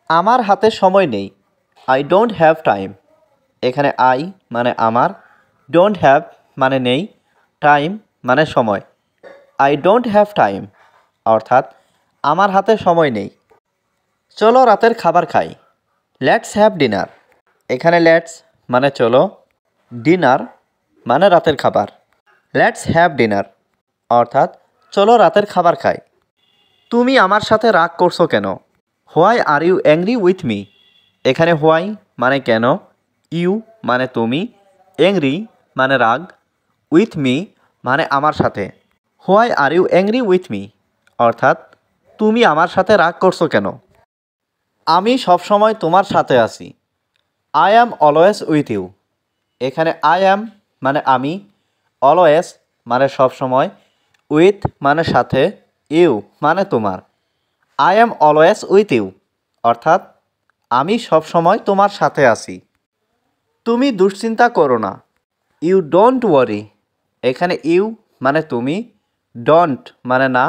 আমার হাতে সময় নেই। I don't have time. এখানে আই মানে আমার, ডোন্ট হ্যাভ মানে নেই, টাইম মানে সময়। আই ডোন্ট হ্যাভ টাইম অর্থাৎ আমার হাতে সময় নেই। চলো রাতের খাবার খাই। Let's have dinner. এখানে লেটস মানে চলো, ডিনার মানে রাতের খাবার। লেটস হ্যাভ ডিনার অর্থাৎ চলো রাতের খাবার খাই। তুমি আমার সাথে রাগ করছো কেন? Why are you angry with me. এখানে হোয়াই মানে কেন, ইউ মানে তুমি, অ্যাংরি মানে রাগ, উইথ মি মানে আমার সাথে। Why are you angry with me অর্থাৎ তুমি আমার সাথে রাগ করছো কেন? আমি সবসময় তোমার সাথে আছি। I am always with you. এখানে আই অ্যাম মানে আমি, অলওয়েজ মানে সবসময়, উইথ মানে সাথে, ইউ মানে তোমার। I am always with you অর্থাৎ আমি সবসময় তোমার সাথে আছি। তুমি দুশ্চিন্তা করো না। You don't worry. এখানে ইউ মানে তুমি, ডোন্ট মানে না,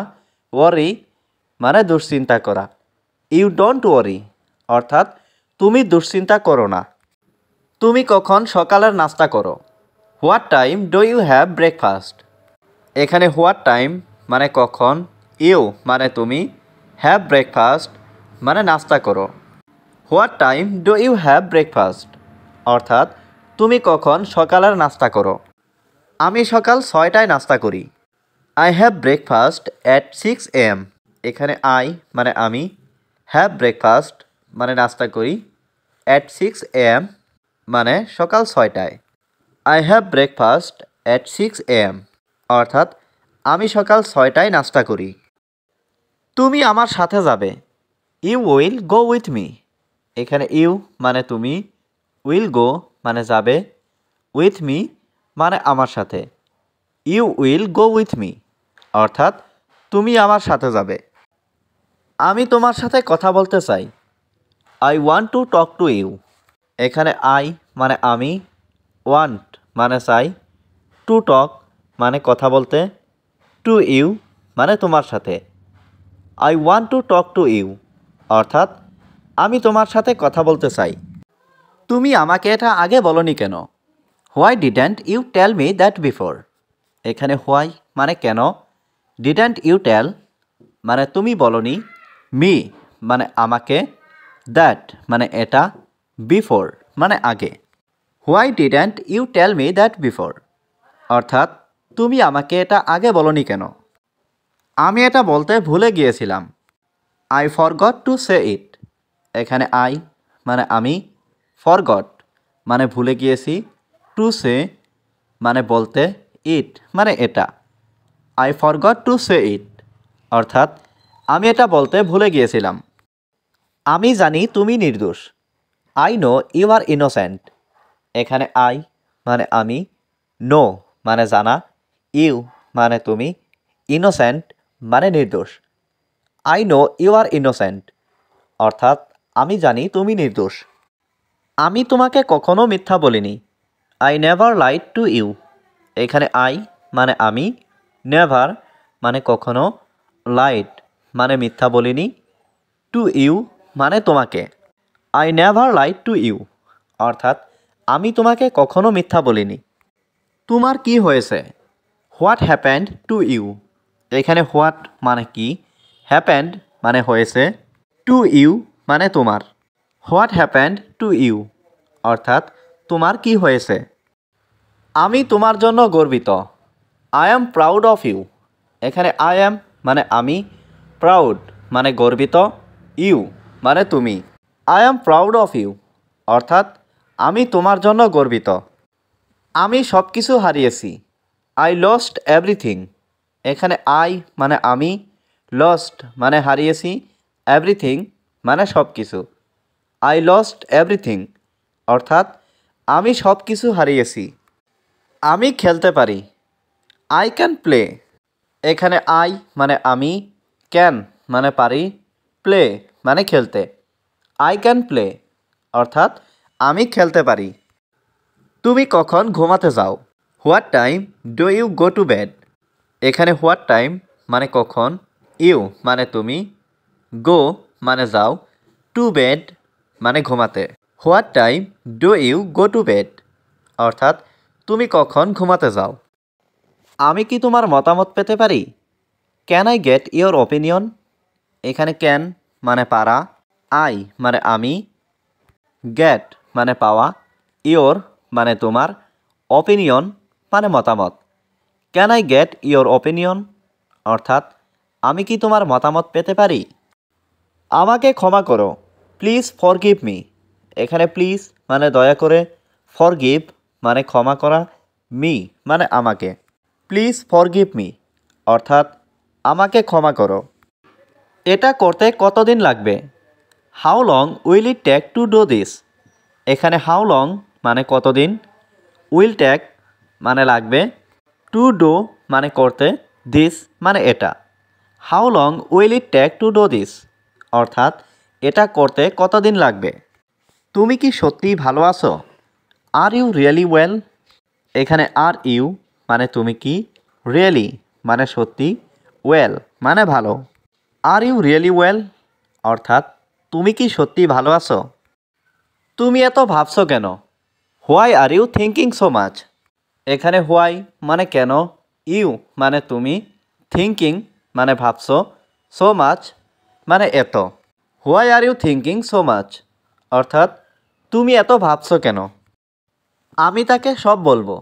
ওয়ারি মানে দুশ্চিন্তা করা। ইউ ডোন্ট ওয়ারি অর্থাৎ তুমি দুশ্চিন্তা করো না। তুমি কখন সকালের নাস্তা করো? What time do you have breakfast. এখানে হোয়াট টাইম মানে কখন, ইউ মানে তুমি, হ্যাভ ব্রেকফাস্ট মানে নাস্তা করো। What time do you have breakfast অর্থাৎ তুমি কখন সকালের নাস্তা করো? আমি সকাল 6টায় নাস্তা করি। I have breakfast at 6 AM। এখানে আই মানে আমি, হ্যাভ ব্রেকফাস্ট মানে নাস্তা করি, অ্যাট 6 AM মানে সকাল 6টায়। I have breakfast at 6 AM অর্থাৎ আমি সকাল 6টায় নাস্তা করি। তুমি আমার সাথে যাবে। You will go with me. এখানে ইউ মানে তুমি, উইল গো মানে যাবে, উইথ মি মানে আমার সাথে। You will go with me অর্থাৎ তুমি আমার সাথে যাবে। আমি তোমার সাথে কথা বলতে চাই। I want to talk to you. এখানে আই মানে আমি, ওয়ান্ট মানে চাই, টু টক মানে কথা বলতে, টু ইউ মানে তোমার সাথে। I want to talk to you অর্থাৎ আমি তোমার সাথে কথা বলতে চাই। তুমি আমাকে এটা আগে বলনি কেন? Why didn't you tell me that before. এখানে হোয়াই মানে কেন, ডিডেন্ট ইউ টেল মানে তুমি বলনি, মি মানে আমাকে, দ্যাট মানে এটা, বিফোর মানে আগে। Why didn't you tell me that before অর্থাৎ তুমি আমাকে এটা আগে বলনি কেন? আমি এটা বলতে ভুলে গিয়েছিলাম। আই ফরগট টু সে ইট। এখানে আই মানে আমি, ফরগট মানে ভুলে গিয়েছি, টু সে মানে বলতে, ইট মানে এটা। আই ফরগট টু সে ইট অর্থাৎ আমি এটা বলতে ভুলে গিয়েছিলাম। আমি জানি তুমি নির্দোষ। I know you are innocent. এখানে আই মানে আমি, নো মানে জানা, ইউ মানে তুমি, ইনোসেন্ট মানে নির্দোষ। I know you are innocent অর্থাৎ আমি জানি তুমি নির্দোষ। আমি তোমাকে কখনো মিথ্যা বলিনি। I never lied to you. এখানে আই মানে আমি, নেভার মানে কখনো, লাইড মানে মিথ্যা বলিনি, টু ইউ মানে তোমাকে। I never lied to you অর্থাৎ আমি তোমাকে কখনো মিথ্যা বলিনি। তোমার কি হয়েছে? What happened to you. এখানে হোয়াট মানে কি, হ্যাপেন্ড মানে হয়েছে, টু ইউ মানে তোমার। হোয়াট হ্যাপেন্ড টু ইউ অর্থাৎ তোমার কি হয়েছে? আমি তোমার জন্য গর্বিত। I am proud of you. এখানে আই অ্যাম মানে আমি, প্রাউড মানে গর্বিত, ইউ মানে তুমি। I am proud of you অর্থাৎ আমি তোমার জন্য গর্বিত। আমি সব কিছু হারিয়েছি। I lost everything. এখানে আই মানে আমি, লস্ট মানে হারিয়েছি, এভরিথিং মানে সব কিছু। আই লস্ট এভরিথিং অর্থাৎ আমি সব কিছু হারিয়েছি। আমি খেলতে পারি। I can play. এখানে আই মানে আমি, ক্যান মানে পারি, প্লে মানে খেলতে। আই ক্যান প্লে অর্থাৎ আমি খেলতে পারি। তুমি কখন ঘুমাতে যাও? What time do you go to bed. এখানে হোয়াট টাইম মানে কখন, ইউ মানে তুমি, গো মানে যাও, টু বেড মানে ঘুমাতে। What time do you go to bed অর্থাৎ তুমি কখন ঘুমাতে যাও। আমি কি তোমার মতামত পেতে পারি? Can I get your opinion? এখানে ক্যান মানে পারা, আই মানে আমি, গেট মানে পাওয়া, ইয়োর মানে তোমার, ওপিনিয়ন মানে মতামত। Can I get your opinion অর্থাৎ আমি কি তোমার মতামত পেতে পারি? আমাকে ক্ষমা করো, প্লিজ ফরগিভ মি। এখানে প্লিজ মানে দয়া করে, ফরগিভ মানে ক্ষমা করা, মি মানে আমাকে। প্লিজ ফরগিভ মি অর্থাৎ আমাকে ক্ষমা করো। এটা করতে কতদিন লাগবে? How long will it take to do this? এখানে হাউ লং মানে কতদিন, উইল টেক মানে লাগবে, টু ডু মানে করতে, দিস মানে এটা। How long will it take to do this অর্থাৎ এটা করতে কতদিন লাগবে। তুমি কি সত্যিই ভালো আছো? Are you really well? এখানে আর ইউ মানে তুমি কি, রিয়েলি মানে সত্যি, ওয়েল মানে ভালো। আর ইউ রিয়েলি ওয়েল অর্থাৎ তুমি কি সত্যি ভালো আছো? তুমি এত ভাবছো কেন? Why are you thinking so much? এখানে হোয়াই মানে কেন, ইউ মানে তুমি, থিঙ্কিং মানে ভাবছো, সো মাচ মানে এত। Why are you thinking so much অর্থাৎ তুমি এত ভাবছো কেন? আমি তাকে সব বলবো।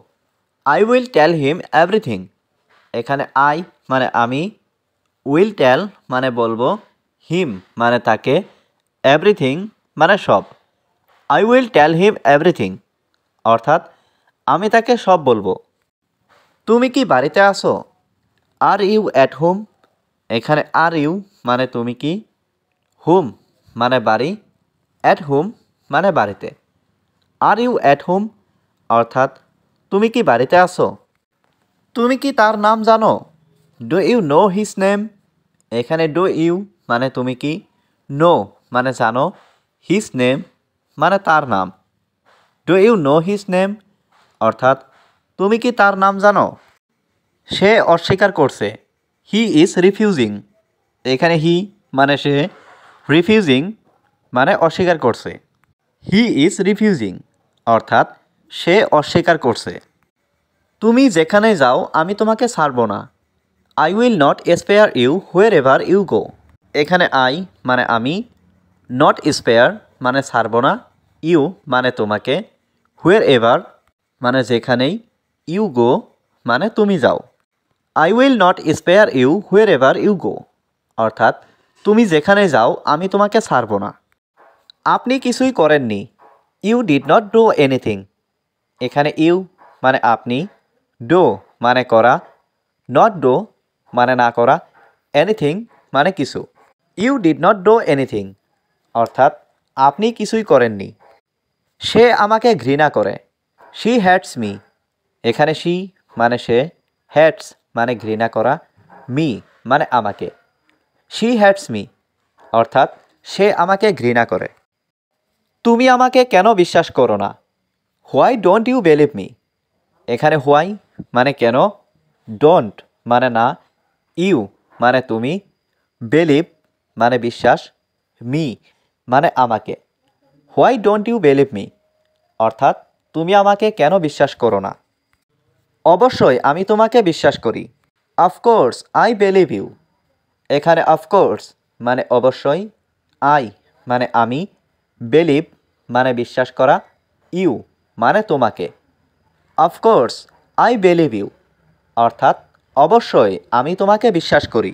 I will tell him everything. এখানে আই মানে আমি, উইল টেল মানে বলবো, হিম মানে তাকে, এভরিথিং মানে সব। I will tell him everything অর্থাৎ আমি তাকে সব বলবো। তুমি কি বাড়িতে আছো? Are you at home? এখানে আর ইউ মানে তুমি কি, হোম মানে বাড়ি, অ্যাট হোম মানে বাড়িতে। আর ইউ অ্যাট হোম অর্থাৎ তুমি কি বাড়িতে আছো? তুমি কি তার নাম জানো? Do you know his name? এখানে ডু ইউ মানে তুমি কি, নো মানে জানো, হিজ নেম মানে তার নাম। Do you know his name অর্থাৎ তুমি কি তার নাম জানো? সে অস্বীকার করছে। He is refusing. এখানে হি মানে সে, রিফিউজিং মানে অস্বীকার করছে। হি ইজ রিফিউজিং অর্থাৎ সে অস্বীকার করছে। তুমি যেখানে যাও আমি তোমাকে ছাড়ব না। I will not spare you wherever you go. এখানে আই মানে আমি, নট স্পেয়ার মানে ছাড়ব না, ইউ মানে তোমাকে, হোয়ার এভার মানে যেখানেই, ইউ গো মানে তুমি যাও। I will not spare you wherever you go অর্থাৎ তুমি যেখানে যাও আমি তোমাকে ছাড়ব না। আপনি কিছুই করেননি। You did not do anything. এখানে ইউ মানে আপনি, ডো মানে করা, নট ডো মানে না করা, এনিথিং মানে কিছু। You did not do anything অর্থাৎ আপনি কিছুই করেননি। সে আমাকে ঘৃণা করে। She hates me. এখানে শি মানে সে, হ্যাটস মানে ঘৃণা করা, মি মানে আমাকে। শি হ্যাটস মি অর্থাৎ সে আমাকে ঘৃণা করে। তুমি আমাকে কেন বিশ্বাস করো না? Why don't you believe me? এখানে হোয়াই মানে কেন, ডোন্ট মানে না, ইউ মানে তুমি, বিলিভ মানে বিশ্বাস, মি মানে আমাকে। Why don't you believe me অর্থাৎ তুমি আমাকে কেন বিশ্বাস করো না? অবশ্যই আমি তোমাকে বিশ্বাস করি। Of course I believe you. এখানে অফকোর্স মানে অবশ্যই, আই মানে আমি, বিলিভ মানে বিশ্বাস করা, ইউ মানে তোমাকে। অফকোর্স আই বিলিভ ইউ অর্থাৎ অবশ্যই আমি তোমাকে বিশ্বাস করি।